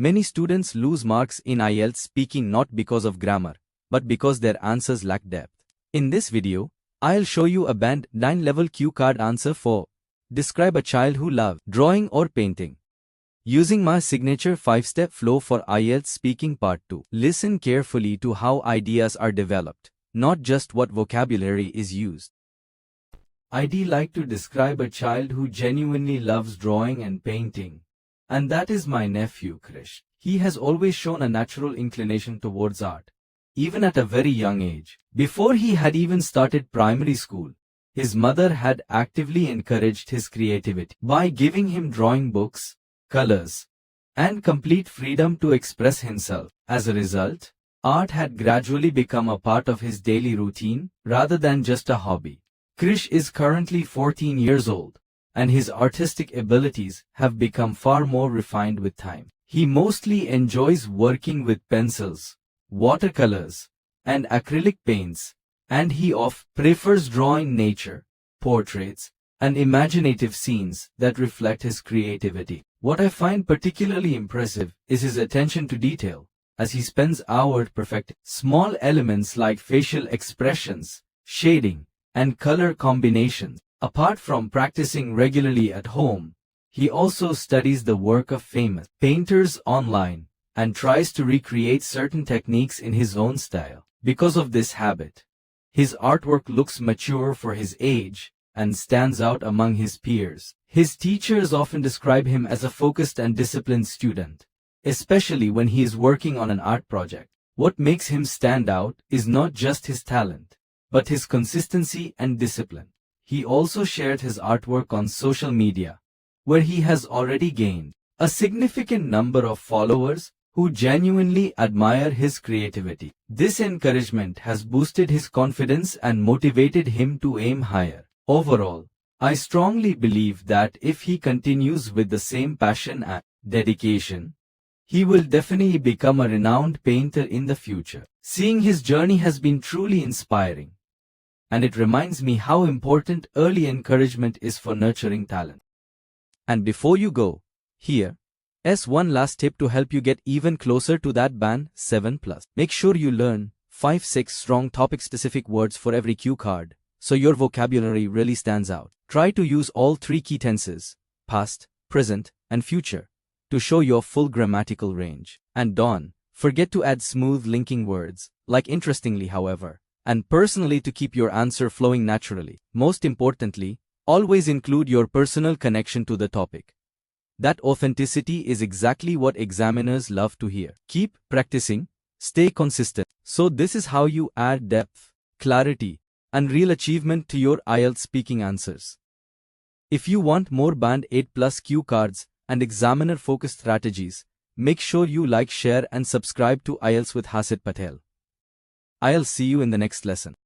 Many students lose marks in IELTS speaking not because of grammar, but because their answers lack depth. In this video, I'll show you a Band 9 level cue card answer for describe a child who loves drawing or painting. Using my signature 5-step flow for IELTS speaking part 2. Listen carefully to how ideas are developed, not just what vocabulary is used. I'd like to describe a child who genuinely loves drawing and painting. And that is my nephew Krish. He has always shown a natural inclination towards art, even at a very young age. Before he had even started primary school, his mother had actively encouraged his creativity by giving him drawing books, colors, and complete freedom to express himself. As a result, art had gradually become a part of his daily routine rather than just a hobby. Krish is currently 14 years old, and his artistic abilities have become far more refined with time. He mostly enjoys working with pencils, watercolors, and acrylic paints, and he often prefers drawing nature, portraits, and imaginative scenes that reflect his creativity. What I find particularly impressive is his attention to detail, as he spends hours perfecting small elements like facial expressions, shading, and color combinations. Apart from practicing regularly at home, he also studies the work of famous painters online and tries to recreate certain techniques in his own style. Because of this habit, his artwork looks mature for his age and stands out among his peers. His teachers often describe him as a focused and disciplined student, especially when he is working on an art project. What makes him stand out is not just his talent, but his consistency and discipline. He also shared his artwork on social media, where he has already gained a significant number of followers who genuinely admire his creativity. This encouragement has boosted his confidence and motivated him to aim higher. Overall, I strongly believe that if he continues with the same passion and dedication, he will definitely become a renowned painter in the future. Seeing his journey has been truly inspiring, and it reminds me how important early encouragement is for nurturing talent. And before you go, here's one last tip to help you get even closer to that Band 7+. Make sure you learn 5-6 strong topic-specific words for every cue card, so your vocabulary really stands out. Try to use all 3 key tenses, past, present, and future, to show your full grammatical range. And don't forget to add smooth linking words, like interestingly however, and personally to keep your answer flowing naturally. Most importantly, always include your personal connection to the topic. That authenticity is exactly what examiners love to hear. Keep practicing, stay consistent. So this is how you add depth, clarity, and real achievement to your IELTS speaking answers. If you want more Band 8+ cue cards and examiner-focused strategies, make sure you like, share, and subscribe to IELTS with Hasid Patel. I'll see you in the next lesson.